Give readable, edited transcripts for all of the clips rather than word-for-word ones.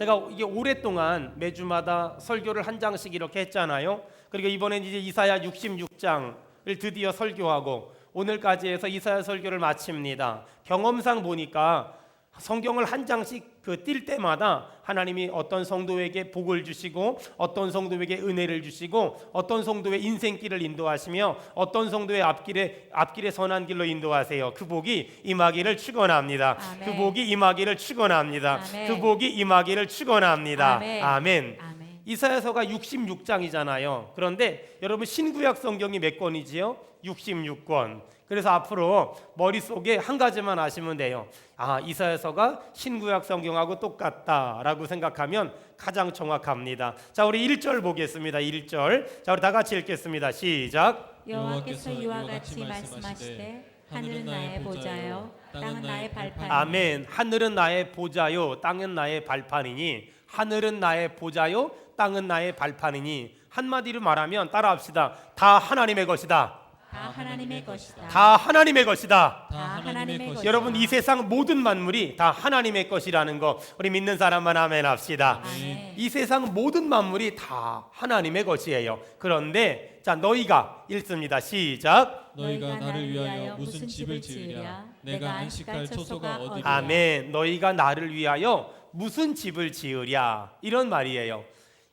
제가 이게 오랫동안 매주마다 설교를 한 장씩 이렇게 했잖아요. 그리고 이번엔 이제 이사야 66장을 드디어 설교하고 오늘까지 해서 이사야 설교를 마칩니다. 경험상 보니까 성경을 한 장씩 뛸 때마다 하나님이 어떤 성도에게 복을 주시고 어떤 성도에게 은혜를 주시고 어떤 성도의 인생길을 인도하시며 어떤 성도의 앞길에 선한 길로 인도하세요. 그 복이 임하기를 축원합니다. 아멘. 그 복이 임하기를 축원합니다. 아멘. 그 복이 임하기를 축원합니다. 아멘. 아멘. 아멘. 이사야서가 66장이잖아요. 그런데 여러분 신구약 성경이 몇 권이지요? 66권. 그래서 앞으로 머릿속에 한 가지만 아시면 돼요. 이사야서가 신구약 성경하고 똑같다라고 생각하면 가장 정확합니다. 자, 우리 1절 보겠습니다. 1절. 자, 우리 다 같이 읽겠습니다. 시작. 여호와께서 이와 같이 말씀하시되 하늘은 나의 보좌요 땅은 나의 발판이니. 아멘. 하늘은 나의 보좌요 땅은 나의 발판이니. 하늘은 나의 보좌요 땅은 나의 발판이니. 한마디로 말하면 따라합시다. 다 하나님의 것이다. 다 하나님의 것이다. 다 하나님의 것이다. 다 하나님의 것이다. 여러분, 이 세상 모든 만물이 다 하나님의 것이라는 거 우리 믿는 사람만 아멘 합시다. 아멘. 이 세상 모든 만물이 다 하나님의 것이에요. 그런데 자, 너희가 읽습니다. 시작. 너희가 나를 위하여 무슨 집을 지으랴? 내가 안식할 초소가 어디랴? 아멘. 너희가 나를 위하여 무슨 집을 지으랴? 이런 말이에요.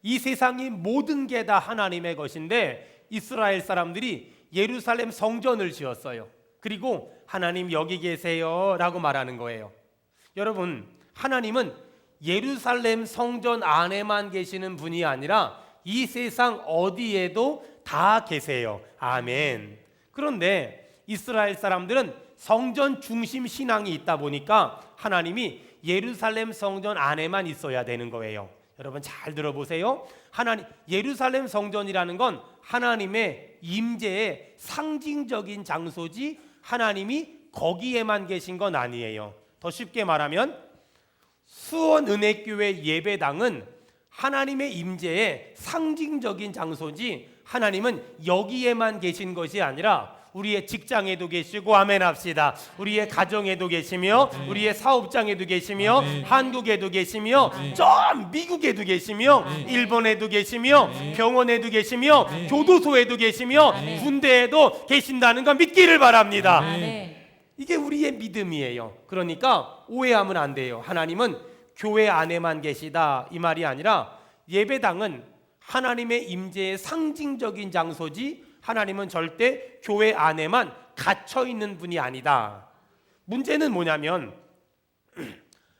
이 세상이 모든 게 다 하나님의 것인데 이스라엘 사람들이 예루살렘 성전을 지었어요. 그리고 하나님 여기 계세요 라고 말하는 거예요. 여러분, 하나님은 예루살렘 성전 안에만 계시는 분이 아니라 이 세상 어디에도 다 계세요. 아멘. 그런데 이스라엘 사람들은 성전 중심 신앙이 있다 보니까 하나님이 예루살렘 성전 안에만 있어야 되는 거예요. 여러분 잘 들어보세요. 예루살렘 성전이라는 건 하나님의 임재의 상징적인 장소지 하나님이 거기에만 계신 건 아니에요. 더 쉽게 말하면 수원은혜교회 예배당은 하나님의 임재의 상징적인 장소지 하나님은 여기에만 계신 것이 아니라 우리의 직장에도 계시고 아멘 합시다. 우리의 가정에도 계시며 우리의 사업장에도 계시며 한국에도 계시며 좀 미국에도 계시며 일본에도 계시며 병원에도 계시며 교도소에도 계시며 군대에도 계신다는 거 믿기를 바랍니다. 이게 우리의 믿음이에요. 그러니까 오해하면 안 돼요. 하나님은 교회 안에만 계시다 이 말이 아니라 예배당은 하나님의 임재의 상징적인 장소지 하나님은 절대 교회 안에만 갇혀 있는 분이 아니다. 문제는 뭐냐면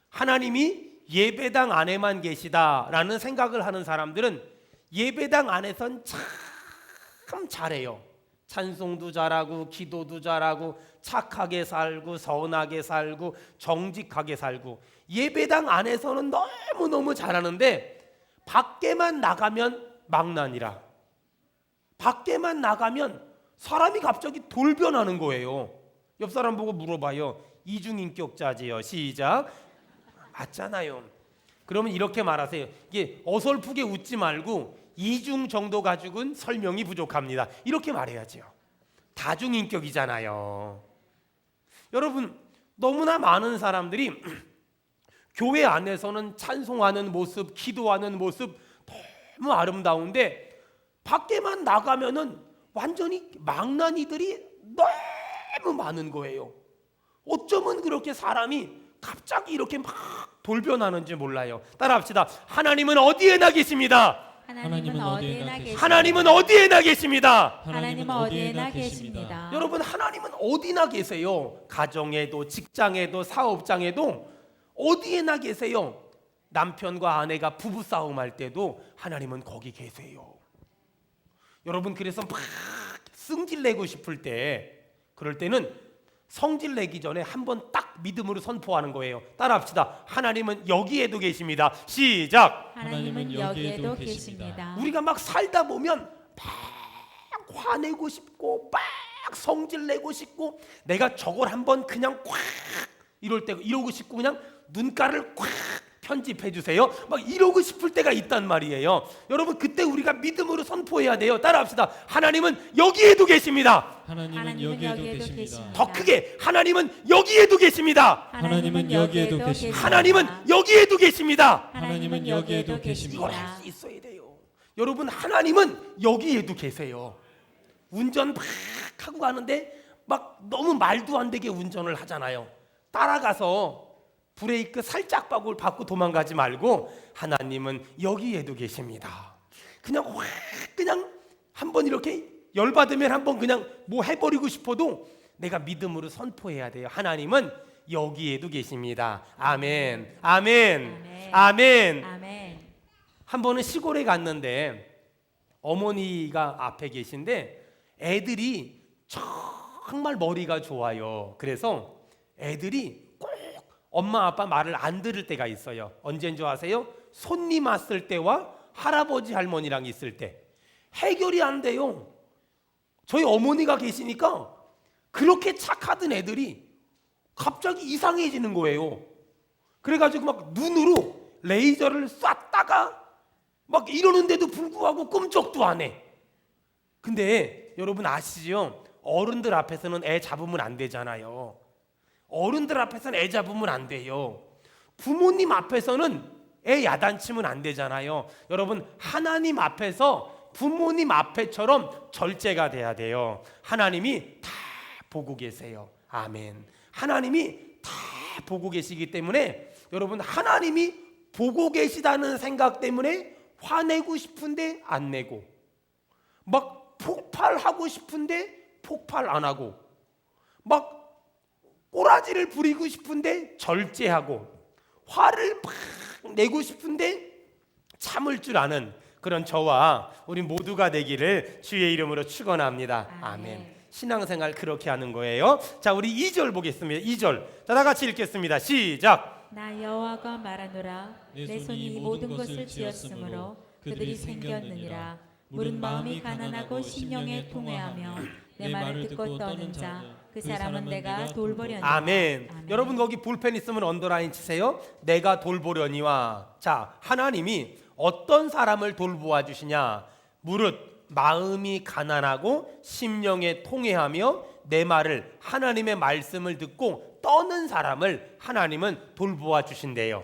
하나님이 예배당 안에만 계시다라는 생각을 하는 사람들은 예배당 안에선 참 잘해요. 찬송도 잘하고 기도도 잘하고 착하게 살고 선하게 살고 정직하게 살고 예배당 안에서는 너무너무 잘하는데 밖에만 나가면 망난이라. 밖에만 나가면 사람이 갑자기 돌변하는 거예요. 옆 사람 보고 물어봐요. 이중인격자지요. 시작. 맞잖아요. 그러면 이렇게 말하세요. 이게 어설프게 웃지 말고 이중 정도 가지고는 설명이 부족합니다. 이렇게 말해야죠. 다중인격이잖아요. 여러분, 너무나 많은 사람들이 교회 안에서는 찬송하는 모습, 기도하는 모습 너무 아름다운데 밖에만 나가면은 완전히 망나니들이 너무 많은 거예요. 어쩌면 그렇게 사람이 갑자기 이렇게 막 돌변하는지 몰라요. 따라합시다. 하나님은 어디에나 계십니다. 하나님은 어디에나 계십니다. 하나님은 어디에나 계십니다. 하나님은 어디에나 계십니다. 여러분, 하나님은 어디나 계세요. 가정에도 직장에도 사업장에도 어디에나 계세요. 남편과 아내가 부부싸움 할 때도 하나님은 거기 계세요. 여러분, 그래서 막 승질 내고 싶을 때 그럴 때는 성질 내기 전에 한번 딱 믿음으로 선포하는 거예요. 따라합시다. 하나님은 여기에도 계십니다. 시작. 하나님은 여기에도 계십니다. 우리가 막 살다 보면 막 화내고 싶고 막 성질 내고 싶고 내가 저걸 한번 그냥 꽉 이러고 싶고 그냥 눈가를 꽉 편집해 주세요. 막 이러고 싶을 때가 있단 말이에요. 여러분 그때 우리가 믿음으로 선포해야 돼요. 따라합시다. 하나님은 여기에도 계십니다. 하나님은 여기에도 계십니다. 더 크게 하나님은 여기에도 계십니다. 하나님은 여기에도 계십니다. 하나님은 여기에도 계십니다. 하나님은 여기에도 계십니다. 이걸 할 수 있어야 돼요. 여러분 하나님은 여기에도 계세요. 운전 막 하고 가는데 막 너무 말도 안 되게 운전을 하잖아요. 따라가서 브레이크 살짝 밟고 도망가지 말고 하나님은 여기에도 계십니다. 그냥 확 그냥 한번 이렇게 열받으면 한번 그냥 뭐 해버리고 싶어도 내가 믿음으로 선포해야 돼요. 하나님은 여기에도 계십니다. 아멘, 아멘, 아멘. 아멘. 한 번은 시골에 갔는데 어머니가 앞에 계신데 애들이 정말 머리가 좋아요. 그래서 애들이 꼭 엄마 아빠 말을 안 들을 때가 있어요. 언제인 줄 아세요? 손님 왔을 때와 할아버지 할머니랑 있을 때. 해결이 안 돼요. 저희 어머니가 계시니까 그렇게 착하던 애들이 갑자기 이상해지는 거예요. 그래가지고 막 눈으로 레이저를 쐈다가 막 이러는데도 불구하고 끔찍도 안 해. 근데 여러분 아시죠? 어른들 앞에서는 애 잡으면 안 되잖아요. 어른들 앞에서는 애 잡으면 안 돼요. 부모님 앞에서는 애 야단치면 안 되잖아요. 여러분 하나님 앞에서 부모님 앞에처럼 절제가 돼야 돼요. 하나님이 다 보고 계세요. 아멘. 하나님이 다 보고 계시기 때문에 여러분 하나님이 보고 계시다는 생각 때문에 화내고 싶은데 안 내고 막 폭발하고 싶은데 폭발 안 하고 막 꼬라지를 부리고 싶은데 절제하고 화를 막 내고 싶은데 참을 줄 아는 그런 저와 우리 모두가 되기를 주의 이름으로 축원합니다. 아멘. 신앙생활 그렇게 하는 거예요. 자, 우리 2절 보겠습니다. 2절. 자, 다 같이 읽겠습니다. 시작. 나 여호와가 말하노라. 내 손이 모든 것을 지었으므로 그들이 생겼느니라. 물은 마음이 가난하고 심령에 통회하며 내 말을 듣고 떠는 자 그 사람은 내가 돌보려니와. 아멘. 여러분 거기 볼펜 있으면 언더라인 치세요. 내가 돌보려니와. 자, 하나님이 어떤 사람을 돌보아 주시냐? 무릇 마음이 가난하고 심령에 통회하며 내 말을 하나님의 말씀을 듣고 떠는 사람을 하나님은 돌보아 주신대요.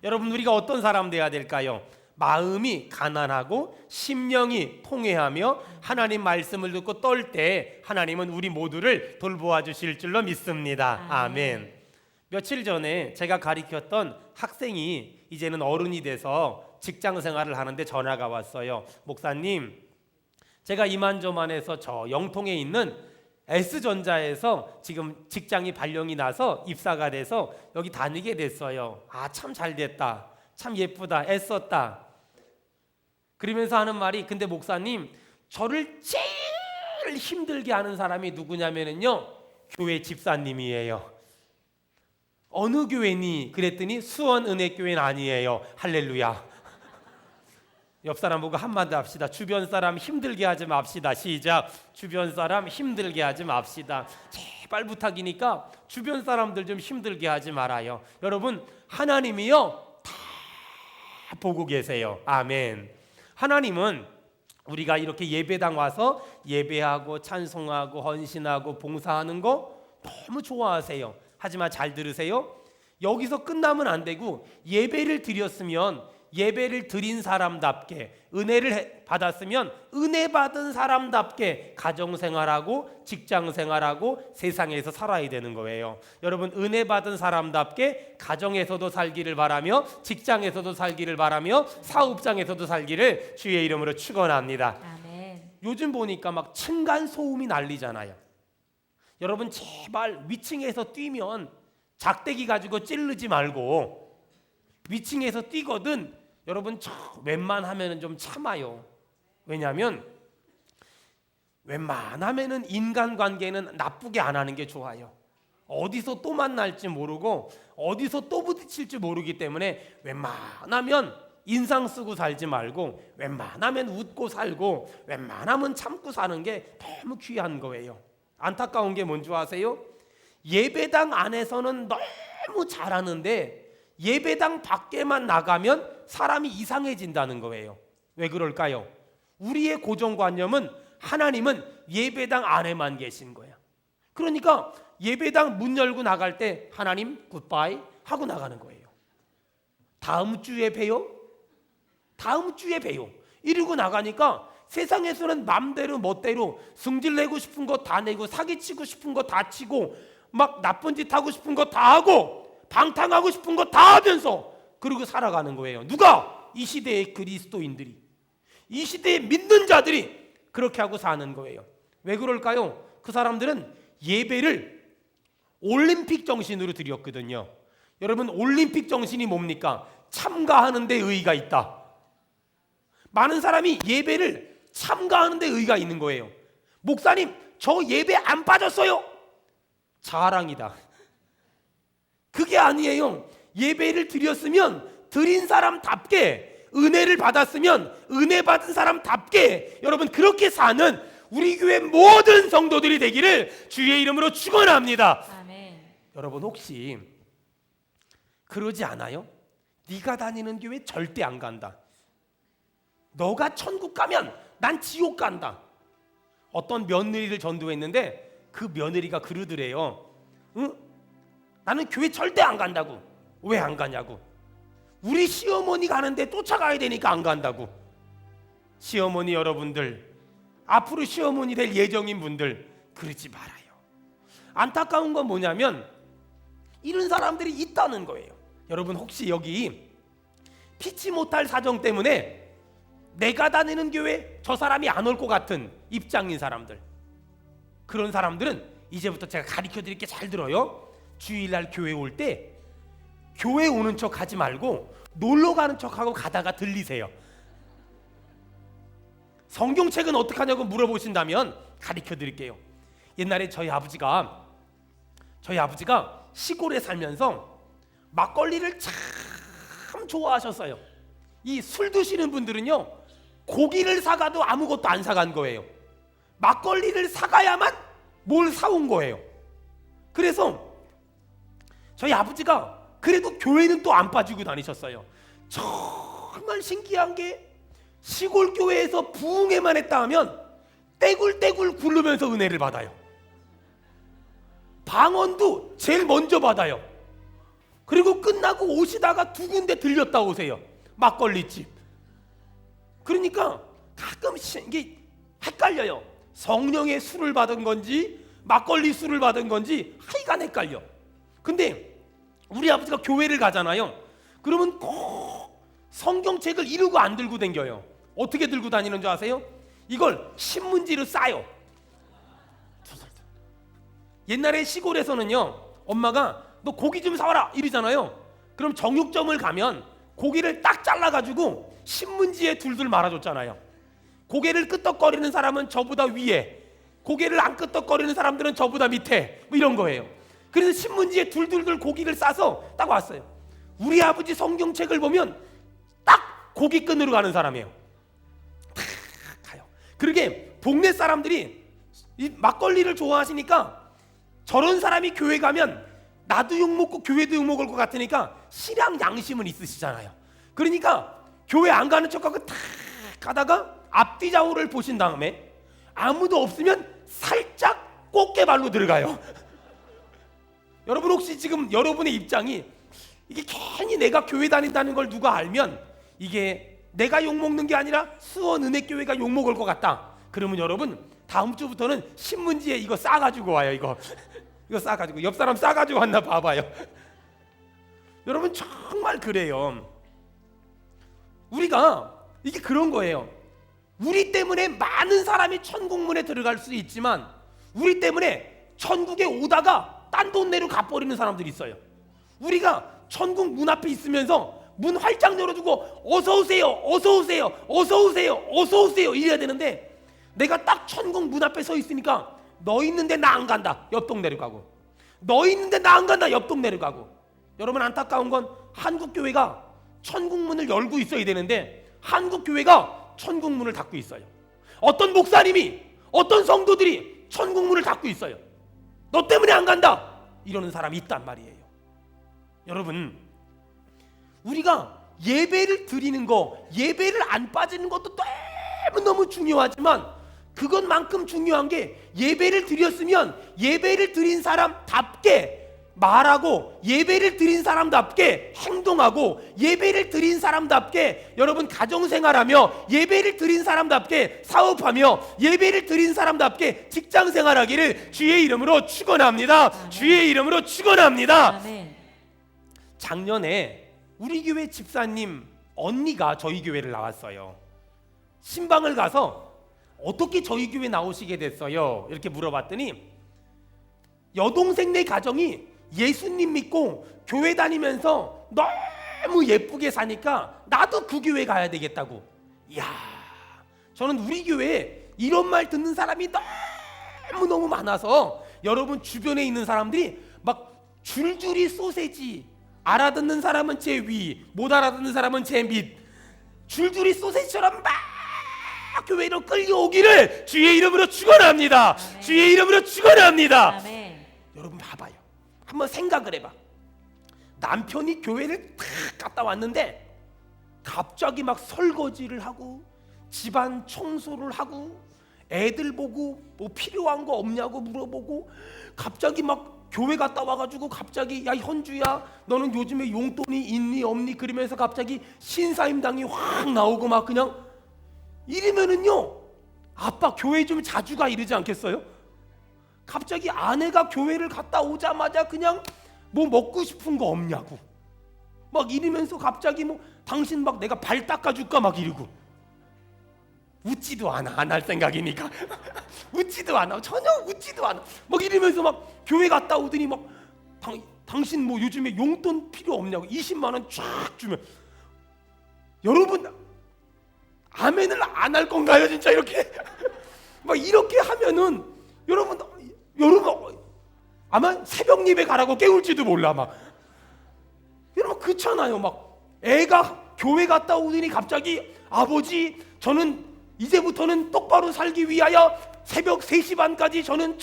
여러분 우리가 어떤 사람 돼야 될까요? 마음이 가난하고 심령이 통회하며 하나님 말씀을 듣고 떨 때 하나님은 우리 모두를 돌보아 주실 줄로 믿습니다. 아멘. 며칠 전에 제가 가르쳤던 학생이 이제는 어른이 돼서 직장 생활을 하는데 전화가 왔어요. 목사님, 제가 이만저만해서 저 영통에 있는 S전자에서 지금 직장이 발령이 나서 입사가 돼서 여기 다니게 됐어요. 아, 참 잘 됐다. 참 예쁘다. 애썼다. 그러면서 하는 말이, 근데 목사님, 저를 제일 힘들게 하는 사람이 누구냐면요, 교회 집사님이에요. 어느 교회니? 그랬더니 수원은혜교회는 아니에요. 할렐루야. 옆 사람 보고 한마디 합시다. 주변 사람 힘들게 하지 맙시다. 시작. 주변 사람 힘들게 하지 맙시다. 제발 부탁이니까 주변 사람들 좀 힘들게 하지 말아요. 여러분 하나님이요 다 보고 계세요. 아멘. 하나님은 우리가 이렇게 예배당 와서 예배하고 찬송하고 헌신하고 봉사하는 거 너무 좋아하세요. 하지만 잘 들으세요. 여기서 끝나면 안 되고 예배를 드렸으면 예배를 드린 사람답게, 은혜를 받았으면 은혜 받은 사람답게 가정생활하고 직장생활하고 세상에서 살아야 되는 거예요. 여러분 은혜 받은 사람답게 가정에서도 살기를 바라며 직장에서도 살기를 바라며 사업장에서도 살기를 주의 이름으로 축원합니다. 아멘. 요즘 보니까 막 층간소음이 난리잖아요. 여러분 제발 위층에서 뛰면 작대기 가지고 찌르지 말고, 위층에서 뛰거든 여러분 웬만하면은 좀 참아요. 왜냐하면 웬만하면은 인간관계는 나쁘게 안 하는 게 좋아요. 어디서 또 만날지 모르고 어디서 또 부딪힐지 모르기 때문에 웬만하면 인상 쓰고 살지 말고 웬만하면 웃고 살고 웬만하면 참고 사는 게 너무 귀한 거예요. 안타까운 게 뭔지 아세요? 예배당 안에서는 너무 잘하는데 예배당 밖에만 나가면 사람이 이상해진다는 거예요. 왜 그럴까요? 우리의 고정관념은 하나님은 예배당 안에만 계신 거야. 그러니까 예배당 문 열고 나갈 때 하나님 굿바이 하고 나가는 거예요. 다음 주에 봬요. 다음 주에 봬요. 이러고 나가니까 세상에서는 맘대로 멋대로 승질내고 싶은 거 다 내고 사기치고 싶은 거 다 치고 막 나쁜 짓 하고 싶은 거 다 하고 방탕하고 싶은 거 다 하면서 그러고 살아가는 거예요. 누가? 이 시대의 그리스도인들이, 이 시대의 믿는 자들이 그렇게 하고 사는 거예요. 왜 그럴까요? 그 사람들은 예배를 올림픽 정신으로 드렸거든요. 여러분, 올림픽 정신이 뭡니까? 참가하는 데 의의가 있다. 많은 사람이 예배를 참가하는 데 의의가 있는 거예요. 목사님, 저 예배 안 빠졌어요. 자랑이다. 그게 아니에요. 예배를 드렸으면 드린 사람답게, 은혜를 받았으면 은혜 받은 사람답게 여러분 그렇게 사는 우리 교회 모든 성도들이 되기를 주의 이름으로 축원합니다. 아멘. 여러분 혹시 그러지 않아요? 네가 다니는 교회 절대 안 간다. 너가 천국 가면 난 지옥 간다. 어떤 며느리를 전도했는데 그 며느리가 그러더래요. 응? 나는 교회 절대 안 간다고. 왜 안 가냐고. 우리 시어머니 가는데 쫓아가야 되니까 안 간다고. 시어머니 여러분들, 앞으로 시어머니 될 예정인 분들 그러지 말아요. 안타까운 건 뭐냐면 이런 사람들이 있다는 거예요. 여러분 혹시 여기 피치 못할 사정 때문에 내가 다니는 교회 저 사람이 안 올 것 같은 입장인 사람들, 그런 사람들은 이제부터 제가 가르쳐 드릴게 잘 들어요. 주일날 교회 올 때 교회 오는 척 하지 말고 놀러 가는 척하고 가다가 들리세요. 성경책은 어떻게 하냐고 물어보신다면 가르쳐 드릴게요. 옛날에 저희 아버지가 시골에 살면서 막걸리를 참 좋아하셨어요. 이 술 드시는 분들은요, 고기를 사가도 아무것도 안 사간 거예요. 막걸리를 사가야만 뭘 사온 거예요. 그래서 저희 아버지가 그래도 교회는 또 안 빠지고 다니셨어요. 정말 신기한 게 시골 교회에서 부흥회만 했다 하면 떼굴떼굴 굴르면서 은혜를 받아요. 방언도 제일 먼저 받아요. 그리고 끝나고 오시다가 두 군데 들렸다 오세요. 막걸리집. 그러니까 가끔씩 이게 헷갈려요. 성령의 술을 받은 건지 막걸리 술을 받은 건지 하여간 헷갈려. 근데 우리 아버지가 교회를 가잖아요. 그러면 꼭 성경책을 이러고 안 들고 다녀요. 어떻게 들고 다니는 줄 아세요? 이걸 신문지로 싸요. 옛날에 시골에서는요, 엄마가 너 고기 좀 사와라 이러잖아요. 그럼 정육점을 가면 고기를 딱 잘라가지고 신문지에 둘둘 말아줬잖아요. 고개를 끄덕거리는 사람은 저보다 위에, 고개를 안 끄덕거리는 사람들은 저보다 밑에, 뭐 이런 거예요. 그래서 신문지에 둘둘둘 고기를 싸서 딱 왔어요. 우리 아버지 성경책을 보면 딱 고기끈으로 가는 사람이에요. 딱 가요. 그러게 동네 사람들이 이 막걸리를 좋아하시니까 저런 사람이 교회 가면 나도 욕먹고 교회도 욕먹을 것 같으니까 신앙 양심은 있으시잖아요. 그러니까 교회 안 가는 척하고 탁 가다가 앞뒤 좌우를 보신 다음에 아무도 없으면 살짝 꽃게발로 들어가요. 여러분 혹시 지금 여러분의 입장이 이게 괜히 내가 교회 다닌다는 걸 누가 알면 이게 내가 욕먹는 게 아니라 수원은혜교회가 욕먹을 것 같다. 그러면 여러분 다음 주부터는 신문지에 이거 싸가지고 와요. 이거 싸가지고 옆 사람 싸가지고 왔나 봐봐요. 여러분 정말 그래요. 우리가 이게 그런 거예요. 우리 때문에 많은 사람이 천국문에 들어갈 수 있지만 우리 때문에 천국에 오다가 딴 돈내로 가버리는 사람들이 있어요. 우리가 천국 문 앞에 있으면서 문 활짝 열어주고 어서 오세요, 어서 오세요, 어서 오세요, 어서 오세요 이래야 되는데 내가 딱 천국 문 앞에 서 있으니까 너 있는데 나 안 간다. 옆 동네로 가고. 너 있는데 나 안 간다. 옆 동네로 가고. 여러분 안타까운 건 한국 교회가 천국 문을 열고 있어야 되는데 한국 교회가 천국 문을 닫고 있어요. 어떤 목사님이, 어떤 성도들이 천국 문을 닫고 있어요. 너 때문에 안 간다. 이러는 사람이 있단 말이에요. 여러분 우리가 예배를 드리는 거, 예배를 안 빠지는 것도 너무 중요하지만 그것만큼 중요한 게 예배를 드렸으면 예배를 드린 사람답게 말하고 예배를 드린 사람답게 행동하고 예배를 드린 사람답게 여러분 가정생활하며 예배를 드린 사람답게 사업하며 예배를 드린 사람답게 직장생활하기를 주의 이름으로 축원합니다. 아멘. 주의 이름으로 축원합니다. 아멘. 작년에 우리 교회 집사님 언니가 저희 교회를 나왔어요. 신방을 가서 어떻게 저희 교회 나오시게 됐어요? 이렇게 물어봤더니 여동생네 가정이 예수님 믿고 교회 다니면서 너무 예쁘게 사니까 나도 그 교회 가야 되겠다고. 이야, 저는 우리 교회에 이런 말 듣는 사람이 너무 많아서 여러분 주변에 있는 사람들이 막 줄줄이 소세지, 알아듣는 사람은 제 위, 못 알아듣는 사람은 제 밑, 줄줄이 소세지처럼 막 교회로 끌려오기를 주의 이름으로 축원합니다. 아멘. 주의 이름으로 축원합니다. 아멘. 여러분 봐봐요. 한번 생각을 해봐. 남편이 교회를 탁 갔다 왔는데 갑자기 막 설거지를 하고 집안 청소를 하고 애들 보고 뭐 필요한 거 없냐고 물어보고 갑자기 막 교회 갔다 와가지고 갑자기 야 현주야 너는 요즘에 용돈이 있니 없니 그러면서 갑자기 신사임당이 확 나오고 막 그냥 이러면은요 아빠 교회 좀 자주 가 이러지 않겠어요? 갑자기 아내가 교회를 갔다 오자마자 그냥 뭐 먹고 싶은 거 없냐고 막 이러면서 갑자기 뭐 당신 막 내가 발 닦아줄까 막 이러고 웃지도 않아 안 할 생각이니까 웃지도 않아 전혀 웃지도 않아 막 이러면서 막 교회 갔다 오더니 막 당신 뭐 요즘에 용돈 필요 없냐고 20만 원 쫙 주면 여러분 아멘을 안 할 건가요 진짜 이렇게 막 이렇게 하면은 여러분 아마 새벽 예배 가라고 깨울지도 몰라 막 여러분 그렇잖아요. 막 애가 교회 갔다 오더니 갑자기 아버지 저는 이제부터는 똑바로 살기 위하여 새벽 3시 반까지 저는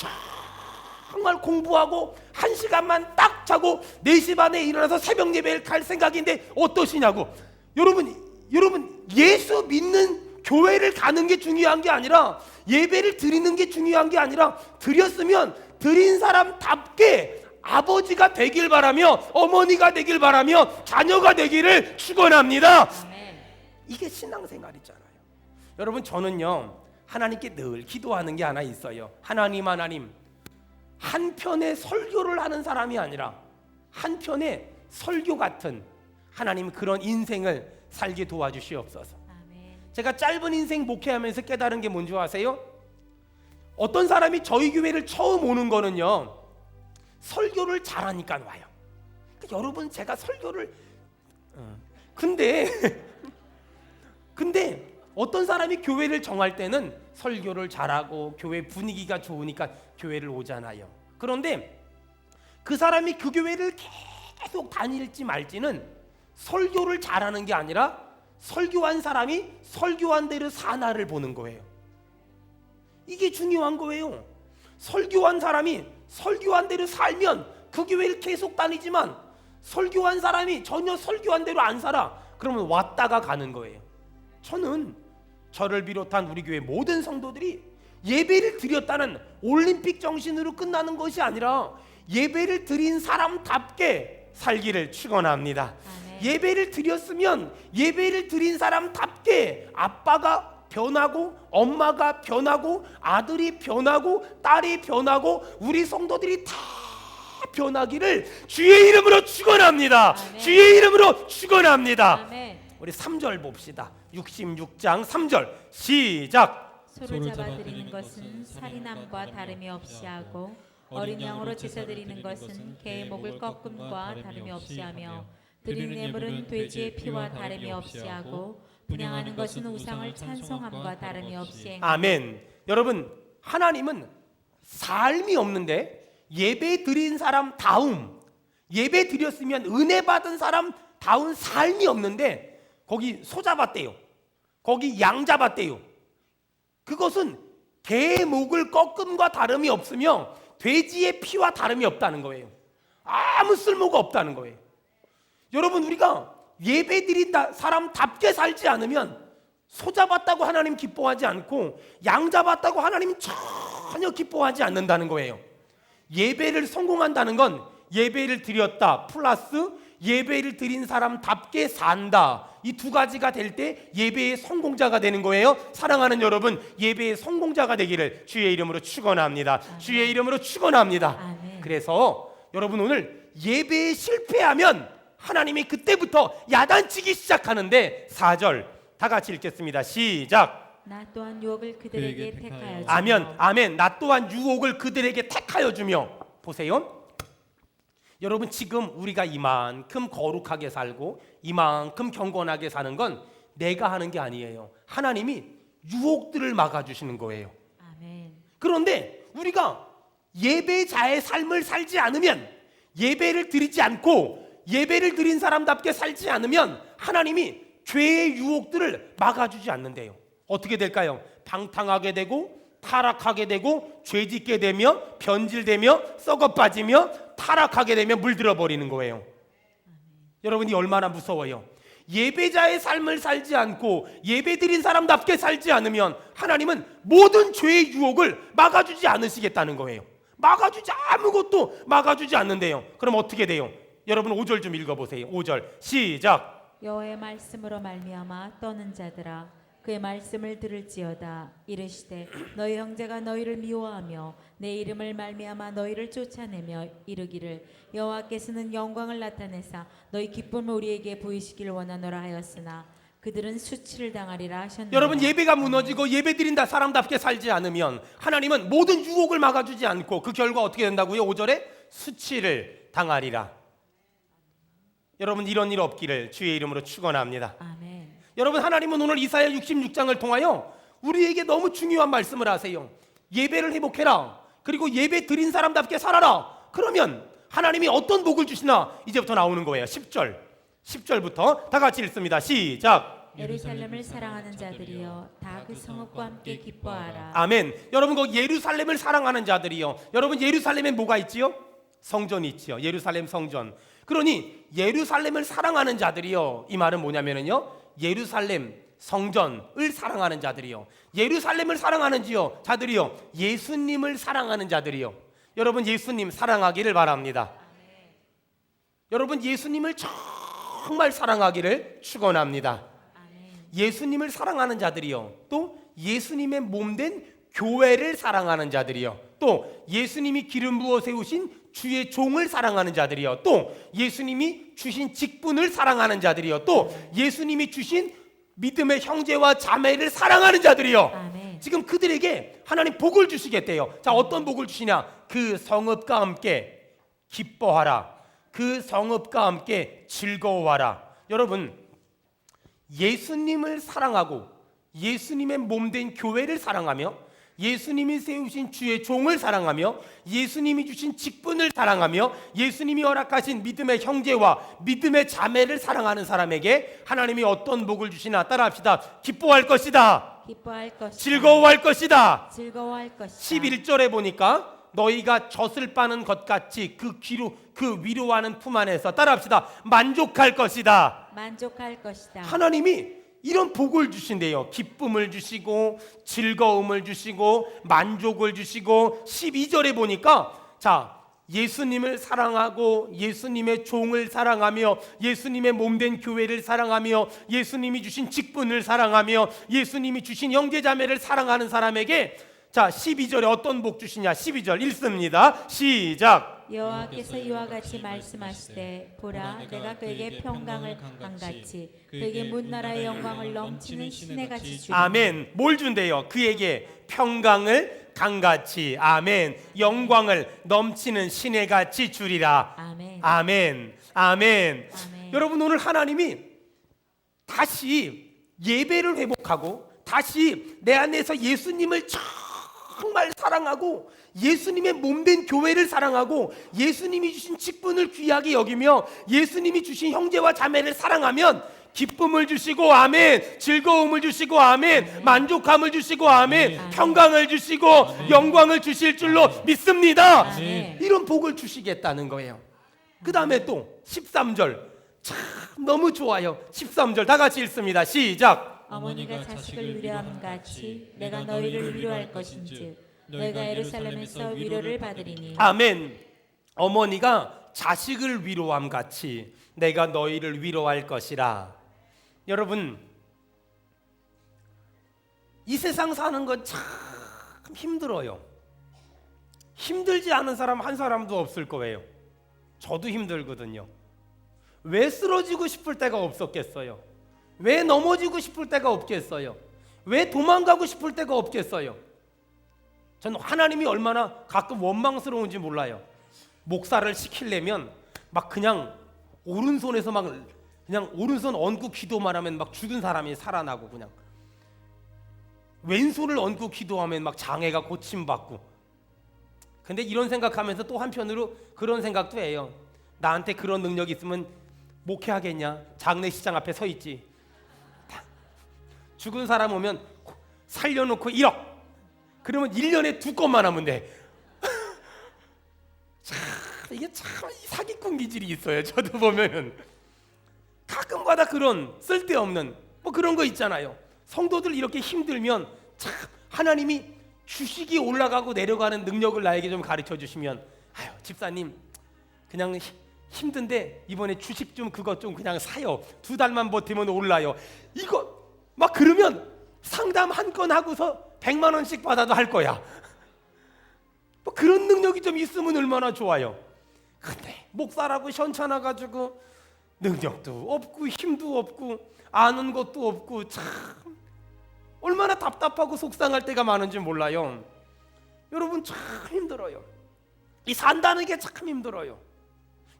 정말 공부하고 1시간만 딱 자고 4시 반에 일어나서 새벽 예배를 갈 생각인데 어떠시냐고. 여러분 예수 믿는 교회를 가는 게 중요한 게 아니라 예배를 드리는 게 중요한 게 아니라 드렸으면 드린 사람답게 아버지가 되길 바라며 어머니가 되길 바라며 자녀가 되기를 축원합니다. 아멘. 이게 신앙생활이잖아요. 여러분 저는요 하나님께 늘 기도하는 게 하나 있어요. 하나님 한편의 설교를 하는 사람이 아니라 한편의 설교 같은 하나님 그런 인생을 살게 도와주시옵소서. 아멘. 제가 짧은 인생 목회하면서 깨달은 게 뭔지 아세요? 어떤 사람이 저희 교회를 처음 오는 거는요 설교를 잘하니까 와요. 그러니까 여러분 제가 설교를 근데 어떤 사람이 교회를 정할 때는 설교를 잘하고 교회 분위기가 좋으니까 교회를 오잖아요. 그런데 그 사람이 그 교회를 계속 다닐지 말지는 설교를 잘하는 게 아니라 설교한 사람이 설교한 대로 사나를 보는 거예요. 이게 중요한 거예요. 설교한 사람이 설교한 대로 살면 그 교회를 계속 다니지만 설교한 사람이 전혀 설교한 대로 안 살아. 그러면 왔다가 가는 거예요. 저를 비롯한 우리 교회 모든 성도들이 예배를 드렸다는 올림픽 정신으로 끝나는 것이 아니라 예배를 드린 사람답게 살기를 축원합니다. 아멘. 예배를 드렸으면 예배를 드린 사람답게 아빠가 변하고 엄마가 변하고 아들이 변하고 딸이 변하고 우리 성도들이 다 변하기를 주의 이름으로 축원합니다. 아멘. 주의 이름으로 축원합니다. 아멘. 우리 3절 봅시다. 66장 3절 시작. 소를 잡아드리는 것은 살인함과 다름이 없이 하고 어린 양으로 제사드리는 것은 개의 목을 꺾음과 다름이 없이 하며 드리는 예물은 돼지의 피와 다름이 없이 하고 분향하는 것은 우상을 찬송함과 다름이 없이 행하고. 아멘. 여러분 하나님은 삶이 없는데 예배 드린 사람 다움 예배 드렸으면 은혜 받은 사람 다운 삶이 없는데 거기 소 잡았대요. 거기 양 잡았대요. 그것은 개의 목을 꺾음과 다름이 없으며 돼지의 피와 다름이 없다는 거예요. 아무 쓸모가 없다는 거예요. 여러분 우리가 예배드린 사람답게 살지 않으면 소 잡았다고 하나님 기뻐하지 않고 양 잡았다고 하나님 전혀 기뻐하지 않는다는 거예요. 예배를 성공한다는 건 예배를 드렸다 플러스 예배를 드린 사람답게 산다, 이 두 가지가 될 때 예배의 성공자가 되는 거예요. 사랑하는 여러분, 예배의 성공자가 되기를 주의 이름으로 축원합니다. 주의 이름으로 축원합니다. 아멘. 그래서 여러분, 오늘 예배에 실패하면 하나님이 그때부터 야단치기 시작하는데 4절 다 같이 읽겠습니다. 시작. 나 또한 유혹을 그들에게 그에게 택하여 주며 아멘. 아멘. 나 또한 유혹을 그들에게 택하여 주며. 보세요. 여러분, 지금 우리가 이만큼 거룩하게 살고 이만큼 경건하게 사는 건 내가 하는 게 아니에요. 하나님이 유혹들을 막아주시는 거예요. 아멘. 그런데 우리가 예배자의 삶을 살지 않으면, 예배를 드리지 않고 예배를 드린 사람답게 살지 않으면 하나님이 죄의 유혹들을 막아주지 않는데요. 어떻게 될까요? 방탕하게 되고 타락하게 되고 죄짓게 되며 변질되며 썩어 빠지며 타락하게 되며 물들어 버리는 거예요. 여러분이 얼마나 무서워요. 예배자의 삶을 살지 않고 예배드린 사람답게 살지 않으면 하나님은 모든 죄의 유혹을 막아주지 않으시겠다는 거예요. 아무것도 막아주지 않는데요. 그럼 어떻게 돼요? 여러분 5절 좀 읽어보세요. 5절 시작. 여호와의 말씀으로 말미암아 떠는 자들아, 그의 말씀을 들을지어다. 이르시되 너희 형제가 너희를 미워하며 내 이름을 말미암아 너희를 쫓아내며 이르기를 여호와께서는 영광을 나타내사 너희 기쁨을 우리에게 보이시길 원하노라 하였으나 그들은 수치를 당하리라 하셨나니. 여러분, 예배가 무너지고 예배드린다 사람답게 살지 않으면 하나님은 모든 유혹을 막아주지 않고 그 결과 어떻게 된다고요? 5절에 수치를 당하리라. 여러분, 이런 일 없기를 주의 이름으로 축원합니다. 아멘. 여러분, 하나님은 오늘 이사야 66장을 통하여 우리에게 너무 중요한 말씀을 하세요. 예배를 회복해라. 그리고 예배 드린 사람답게 살아라. 그러면 하나님이 어떤 복을 주시나 이제부터 나오는 거예요. 10절부터 다 같이 읽습니다. 시작. 예루살렘을 사랑하는 자들이여 다 그 성읍과 함께 기뻐하라. 아멘. 여러분, 그 예루살렘을 사랑하는 자들이요. 여러분, 예루살렘에 뭐가 있지요? 성전이 있지요. 예루살렘 성전. 그러니 예루살렘을 사랑하는 자들이요. 이 말은 뭐냐면요, 예루살렘 성전을 사랑하는 자들이요. 예루살렘을 사랑하는 자들이요. 예수님을 사랑하는 자들이요. 여러분, 예수님 사랑하기를 바랍니다. 여러분, 예수님을 정말 사랑하기를 축원합니다. 예수님을 사랑하는 자들이요. 또 예수님의 몸된 교회를 사랑하는 자들이요. 또 예수님이 기름 부어 세우신 주의 종을 사랑하는 자들이요. 또 예수님이 주신 직분을 사랑하는 자들이요. 또 예수님이 주신 믿음의 형제와 자매를 사랑하는 자들이요. 아멘. 지금 그들에게 하나님 복을 주시겠대요. 자, 어떤 복을 주시냐? 그 성읍과 함께 기뻐하라. 그 성읍과 함께 즐거워하라. 여러분, 예수님을 사랑하고 예수님의 몸된 교회를 사랑하며 예수님이 세우신 주의 종을 사랑하며 예수님이 주신 직분을 사랑하며 예수님이 허락하신 믿음의 형제와 믿음의 자매를 사랑하는 사람에게 하나님이 어떤 복을 주시나 따라합시다. 기뻐할 것이다. 기뻐할 것이다. 즐거워할 것이다. 즐거워할 것이다. 11절에 보니까 너희가 젖을 빠는 것 같이 그 위로하는 품 안에서 따라합시다. 만족할 것이다. 만족할 것이다. 하나님이 이런 복을 주신대요. 기쁨을 주시고 즐거움을 주시고 만족을 주시고 12절에 보니까 자, 예수님을 사랑하고 예수님의 종을 사랑하며 예수님의 몸된 교회를 사랑하며 예수님이 주신 직분을 사랑하며 예수님이 주신 형제자매를 사랑하는 사람에게 자, 12절에 어떤 복 주시냐? 12절 읽습니다. 시작. 여호와께서 이와 같이 말씀하시되 보라 내가 그에게 평강을 강같이 그에게 문나라의 영광을 넘치는 시내같이 주리니. 아멘. 뭘 준대요? 그에게 평강을 강같이, 아멘, 영광을 넘치는 시내같이 주리라. 아멘. 아멘. 아멘. 아멘. 여러분, 오늘 하나님이 다시 예배를 회복하고 다시 내 안에서 예수님을 정말 사랑하고 예수님의 몸된 교회를 사랑하고 예수님이 주신 직분을 귀하게 여기며 예수님이 주신 형제와 자매를 사랑하면 기쁨을 주시고 아멘, 즐거움을 주시고 아멘, 만족함을 주시고 아멘, 평강을 주시고 영광을 주실 줄로 믿습니다. 아멘. 이런 복을 주시겠다는 거예요. 그 다음에 또 13절 참 너무 좋아요. 13절 다 같이 읽습니다. 시작. 어머니가 자식을 위로함 같이 내가 너희를 위로할 것인즉 너희가 예루살렘에서 위로를 받으리니. 아멘. 어머니가 자식을 위로함 같이 내가 너희를 위로할 것이라. 여러분, 이 세상 사는 건 참 힘들어요. 힘들지 않은 사람 한 사람도 없을 거예요. 저도 힘들거든요. 왜 쓰러지고 싶을 때가 없었겠어요? 왜 넘어지고 싶을 때가 없겠어요? 왜 도망가고 싶을 때가 없겠어요? 저는 하나님이 얼마나 가끔 원망스러운지 몰라요. 목사를 시키려면 막 그냥 오른손에서 막 그냥 오른손 얹고 기도만 하면 막 죽은 사람이 살아나고, 그냥 왼손을 얹고 기도하면 막 장애가 고침받고. 근데 이런 생각하면서 또 한편으로 그런 생각도 해요. 나한테 그런 능력이 있으면 목회하겠냐? 장례식장 앞에 서 있지. 죽은 사람 오면 살려놓고 1억, 그러면 1년에 2건만 하면 돼. 참, 이게 참 사기꾼 기질이 있어요. 저도 보면은 가끔가다 그런 쓸데없는 뭐 그런 거 있잖아요. 성도들 이렇게 힘들면 참 하나님이 주식이 올라가고 내려가는 능력을 나에게 좀 가르쳐 주시면, 아유 집사님 그냥 힘든데 이번에 주식 좀 그것 좀 그냥 사요. 2달만 버티면 올라요. 이거 막 그러면 상담 한 건 하고서 100만 원씩 받아도 할 거야. 뭐 그런 능력이 좀 있으면 얼마나 좋아요. 근데 목사라고 현찮아 가지고 능력도 없고 힘도 없고 아는 것도 없고 참 얼마나 답답하고 속상할 때가 많은지 몰라요. 여러분 참 힘들어요. 이 산다는 게 참 힘들어요.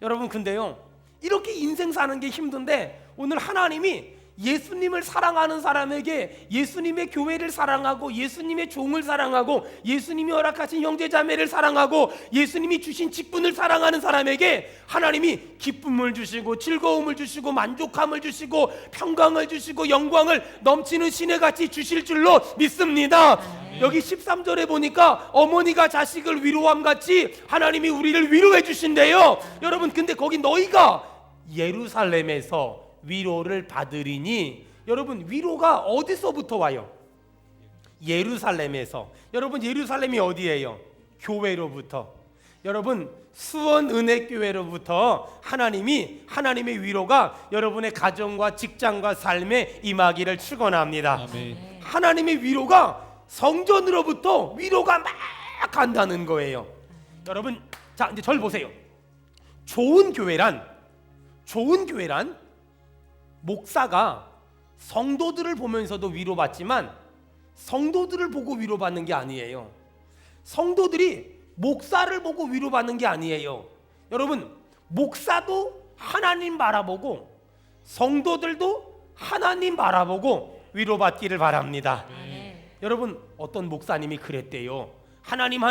여러분 근데요, 이렇게 인생 사는 게 힘든데 오늘 하나님이 예수님을 사랑하는 사람에게 예수님의 교회를 사랑하고 예수님의 종을 사랑하고 예수님이 허락하신 형제자매를 사랑하고 예수님이 주신 직분을 사랑하는 사람에게 하나님이 기쁨을 주시고 즐거움을 주시고 만족함을 주시고 평강을 주시고 영광을 넘치는 시내같이 주실 줄로 믿습니다. 여기 13절에 보니까 어머니가 자식을 위로함 같이 하나님이 우리를 위로해 주신대요. 여러분 근데 거기 너희가 예루살렘에서 위로를 받으리니, 여러분 위로가 어디서부터 와요? 예루살렘에서. 여러분 예루살렘이 어디예요? 교회로부터. 여러분 수원은혜교회로부터 하나님의 위로가 여러분의 가정과 직장과 삶에 임하기를 축원합니다. 아멘. 하나님의 위로가 성전으로부터 위로가 막 간다는 거예요. 여러분 자 이제 절 보세요. 좋은 교회란 목사가 성도들을 보면서도 위로받지만 성도들을 보고 위로받는 게 아니에요. 성도들이 목사를 보고 위로받는 게 아니에요. 여러분 목사도 하나님 바라보고 성도들도 하나님 바라보고 위로받기를 바랍니다. 여러분 어떤 목사님이 그랬대요. 하나님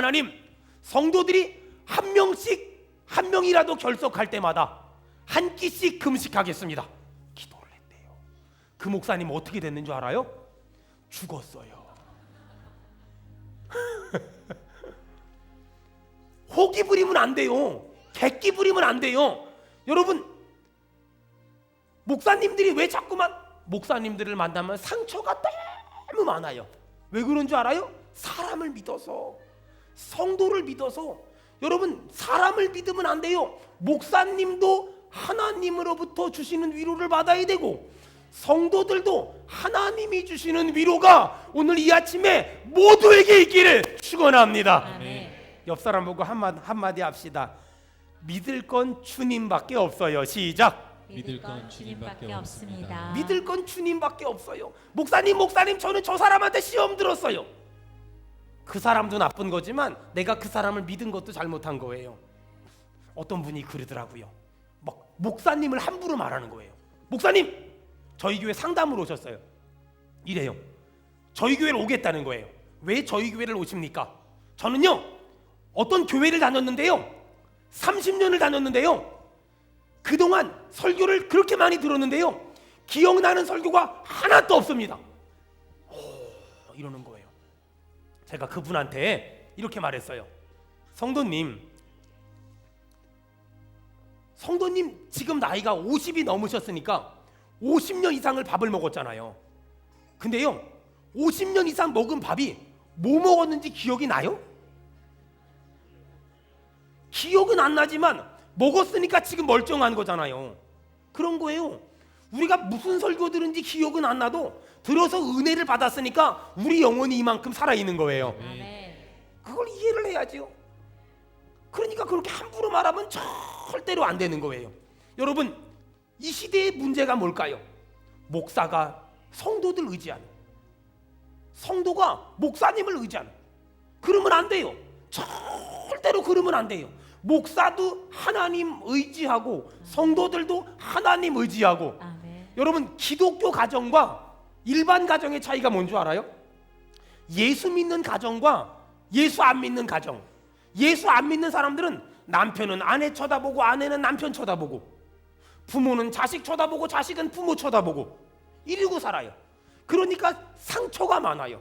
성도들이 한 명이라도 결석할 때마다 한 끼씩 금식하겠습니다. 기도를 했대요. 그 목사님 어떻게 됐는 줄 알아요? 죽었어요. 호기 부리면 안 돼요. 객기 부리면 안 돼요. 여러분 목사님들이 왜 자꾸만 목사님들을 만나면 상처가 너무 많아요. 왜 그런 줄 알아요? 사람을 믿어서, 성도를 믿어서. 여러분 사람을 믿으면 안 돼요. 목사님도 하나님으로부터 주시는 위로를 받아야 되고 성도들도 하나님이 주시는 위로가 오늘 이 아침에 모두에게 있기를 축원합니다. 아멘. 옆 사람 보고 한마디 합시다. 믿을 건 주님밖에 없어요. 시작. 믿을 건 주님밖에 없습니다. 믿을 건 주님밖에 없어요. 목사님 저는 저 사람한테 시험 들었어요. 그 사람도 나쁜 거지만 내가 그 사람을 믿은 것도 잘못한 거예요. 어떤 분이 그러더라고요. 막 목사님을 함부로 말하는 거예요. 목사님 저희 교회 상담으로 오셨어요. 이래요. 저희 교회를 오겠다는 거예요. 왜 저희 교회를 오십니까? 저는요 어떤 교회를 다녔는데요 30년을 다녔는데요 그동안 설교를 그렇게 많이 들었는데요 기억나는 설교가 하나도 없습니다. 이러는 거예요. 제가 그분한테 이렇게 말했어요. 성도님 성도님 지금 나이가 50이 넘으셨으니까 50년 이상을 밥을 먹었잖아요. 근데요, 50년 이상 먹은 밥이 뭐 먹었는지 기억이 나요? 기억은 안 나지만 먹었으니까 지금 멀쩡한 거잖아요. 그런 거예요. 우리가 무슨 설교 들은지 기억은 안 나도 들어서 은혜를 받았으니까 우리 영혼이 이만큼 살아있는 거예요. 아멘. 그걸 이해를 해야죠. 그러니까 그렇게 함부로 말하면 절대로 안 되는 거예요. 여러분, 이 시대의 문제가 뭘까요? 목사가 성도들 의지하는, 성도가 목사님을 의지하는. 그러면 안 돼요. 절대로 그러면 안 돼요. 목사도 하나님 의지하고 성도들도 하나님 의지하고. 아멘. 여러분, 기독교 가정과 일반 가정의 차이가 뭔지 알아요? 예수 믿는 가정과 예수 안 믿는 가정. 예수 안 믿는 사람들은 남편은 아내 쳐다보고 아내는 남편 쳐다보고, 부모는 자식 쳐다보고 자식은 부모 쳐다보고 이러고 살아요. 그러니까 상처가 많아요.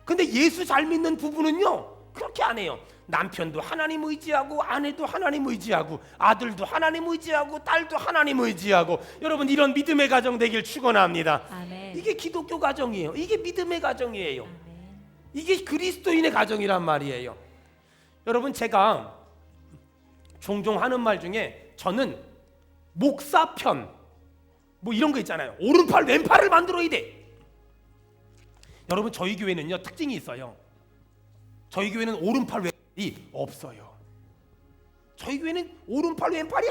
근데 예수 잘 믿는 부부는요, 그렇게 안 해요. 남편도 하나님 의지하고 아내도 하나님 의지하고 아들도 하나님 의지하고 딸도 하나님 의지하고. 여러분, 이런 믿음의 가정 되길 축원합니다. 아멘. 이게 기독교 가정이에요. 이게 믿음의 가정이에요. 아멘. 이게 그리스도인의 가정이란 말이에요. 여러분, 제가 종종 하는 말 중에 저는 목사편 뭐 이런 거 있잖아요. 오른팔 왼팔을 만들어야 돼. 여러분, 저희 교회는요 특징이 있어요. 저희 교회는 오른팔 왼팔이 없어요. 저희 교회는 오른팔 왼팔이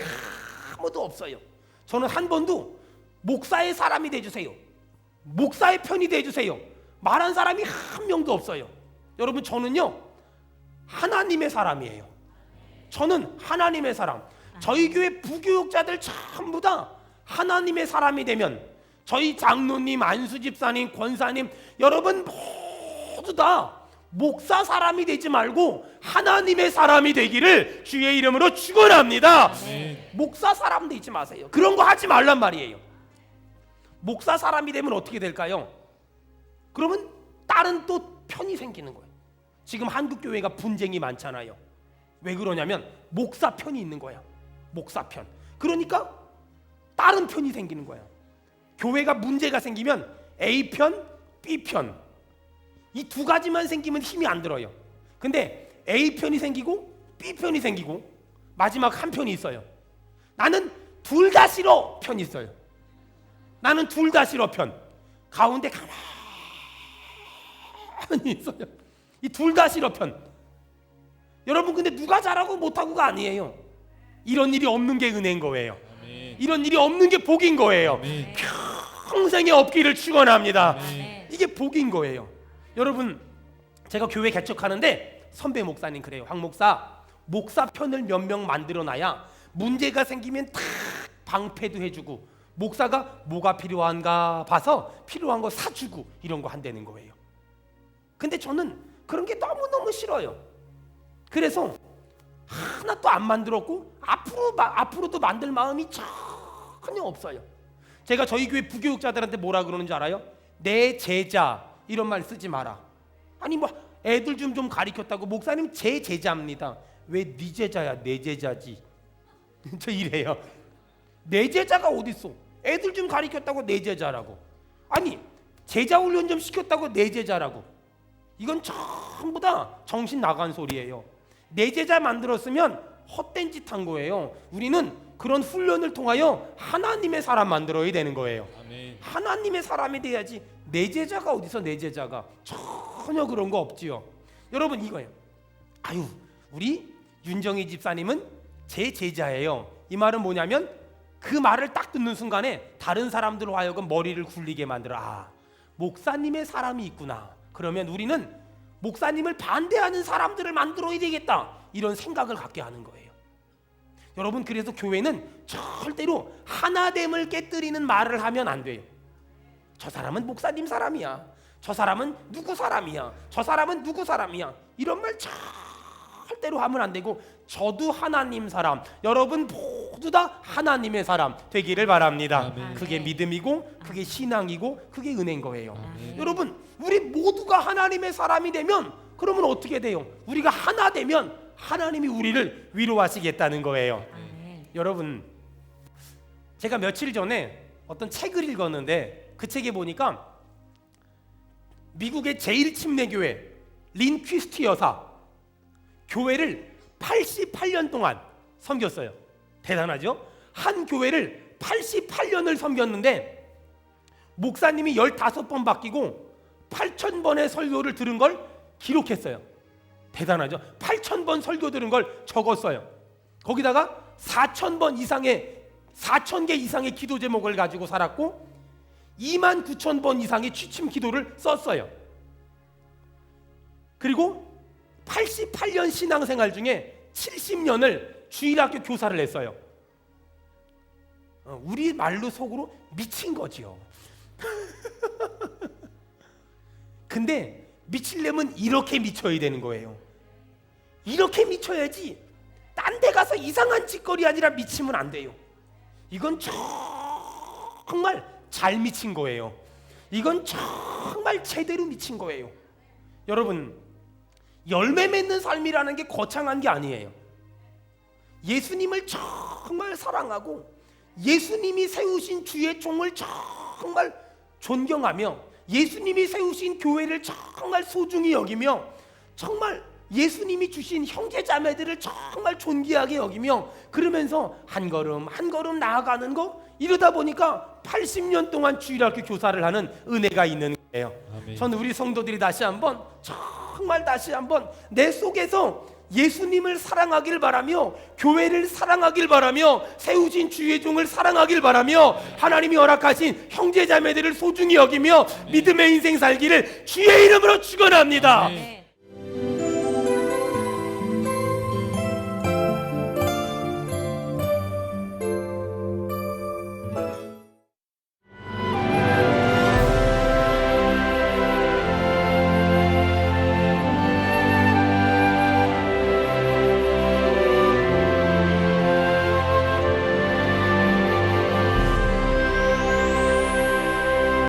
아무도 없어요. 저는 한 번도 목사의 사람이 돼주세요, 목사의 편이 돼주세요 말한 사람이 한 명도 없어요. 여러분, 저는요 하나님의 사람이에요. 저는 하나님의 사람. 저희 교회 부교육자들 전부 다 하나님의 사람이 되면, 저희 장로님, 안수 집사님, 권사님, 여러분 모두 다 목사 사람이 되지 말고 하나님의 사람이 되기를 주의 이름으로 축원합니다. 목사 사람 되지 마세요. 그런 거 하지 말란 말이에요. 목사 사람이 되면 어떻게 될까요? 그러면 다른 또 편이 생기는 거예요. 지금 한국 교회가 분쟁이 많잖아요. 왜 그러냐면 목사 편이 있는 거야. 목사 편. 그러니까 다른 편이 생기는 거야. 교회가 문제가 생기면 A편, B편, 이 두 가지만 생기면 힘이 안 들어요. 근데 A편이 생기고 B편이 생기고 마지막 한 편이 있어요. 나는 둘 다 싫어 편이 있어요. 나는 둘 다 싫어 편. 가운데 가만히 있어요. 이 둘 다 싫어 편. 여러분, 근데 누가 잘하고 못하고가 아니에요. 이런 일이 없는 게 은혜인 거예요. 아멘. 이런 일이 없는 게 복인 거예요. 아멘. 평생에 없기를 축원합니다. 아멘. 이게 복인 거예요. 여러분, 제가 교회 개척하는데 선배 목사님 그래요. 황 목사, 목사 편을 몇 명 만들어놔야 문제가 생기면 탁 방패도 해주고, 목사가 뭐가 필요한가 봐서 필요한 거 사주고 이런 거 한다는 거예요. 근데 저는 그런 게 너무너무 싫어요. 그래서 하나도 안 만들었고 앞으로도 만들 마음이 전혀 없어요. 제가 저희 교회 부교육자들한테 뭐라 그러는지 알아요? 내 제자 이런 말 쓰지 마라. 아니 뭐 애들 좀 가르쳤다고. 목사님 제 제자입니다. 왜 네 제자야? 내 제자지. 저 이래요. 내 제자가 어딨어? 애들 좀 가르쳤다고 내 제자라고. 아니 제자 훈련 좀 시켰다고 내 제자라고. 이건 전부 다 정신 나간 소리예요. 내 제자 만들었으면 헛된 짓 한 거예요. 우리는 그런 훈련을 통하여 하나님의 사람 만들어야 되는 거예요. 아멘. 하나님의 사람이 돼야지. 내 제자가 어디서 내 제자가. 전혀 그런 거 없지요. 여러분, 이거예요. 아유, 우리 윤정희 집사님은 제 제자예요. 이 말은 뭐냐면 그 말을 딱 듣는 순간에 다른 사람들로 하여금 머리를 굴리게 만들어. 아, 목사님의 사람이 있구나. 그러면 우리는 목사님을 반대하는 사람들을 만들어야 되겠다. 이런 생각을 갖게 하는 거예요. 여러분, 그래서 교회는 절대로 하나됨을 깨뜨리는 말을 하면 안 돼요. 저 사람은 목사님 사람이야. 저 사람은 누구 사람이야. 저 사람은 누구 사람이야. 이런 말 절대로 하면 안 되고, 저도 하나님 사람, 여러분 모두 다 하나님의 사람 되기를 바랍니다. 아멘. 그게 믿음이고 그게 신앙이고 그게 은혜인 거예요. 아멘. 여러분, 우리 모두가 하나님의 사람이 되면 그러면 어떻게 돼요? 우리가 하나 되면 하나님이 우리를 위로하시겠다는 거예요. 아멘. 여러분, 제가 며칠 전에 어떤 책을 읽었는데 그 책에 보니까 미국의 제1침례교회 린퀴스트 여사 교회를 88년 동안 섬겼어요. 대단하죠? 한 교회를 88년을 섬겼는데 목사님이 15번 바뀌고 8,000번의 설교를 들은 걸 기록했어요. 대단하죠? 8,000번 설교 들은 걸 적었어요. 거기다가 4,000개 이상의 기도 제목을 가지고 살았고 29,000번 이상의 취침 기도를 썼어요. 그리고 88년 신앙생활 중에 70년을 주일학교 교사를 했어요. 우리 말로 속으로 미친 거지요. 근데 미치려면 이렇게 미쳐야 되는 거예요. 이렇게 미쳐야지 딴 데 가서 이상한 짓거리 아니라 미치면 안 돼요. 이건 정말 잘 미친 거예요. 이건 정말 제대로 미친 거예요. 여러분, 열매 맺는 삶이라는 게 거창한 게 아니에요. 예수님을 정말 사랑하고 예수님이 세우신 주의 종을 정말 존경하며 예수님이 세우신 교회를 정말 소중히 여기며 정말 예수님이 주신 형제 자매들을 정말 존귀하게 여기며 그러면서 한 걸음 한 걸음 나아가는 거, 이러다 보니까 80년 동안 주일학교 교사를 하는 은혜가 있는 거예요. 아멘. 저는 우리 성도들이 다시 한번 내 속에서 예수님을 사랑하길 바라며 교회를 사랑하길 바라며 세우신 주의 종을 사랑하길 바라며 하나님이 허락하신 형제 자매들을 소중히 여기며 믿음의 인생 살기를 주의 이름으로 축원합니다. 아멘.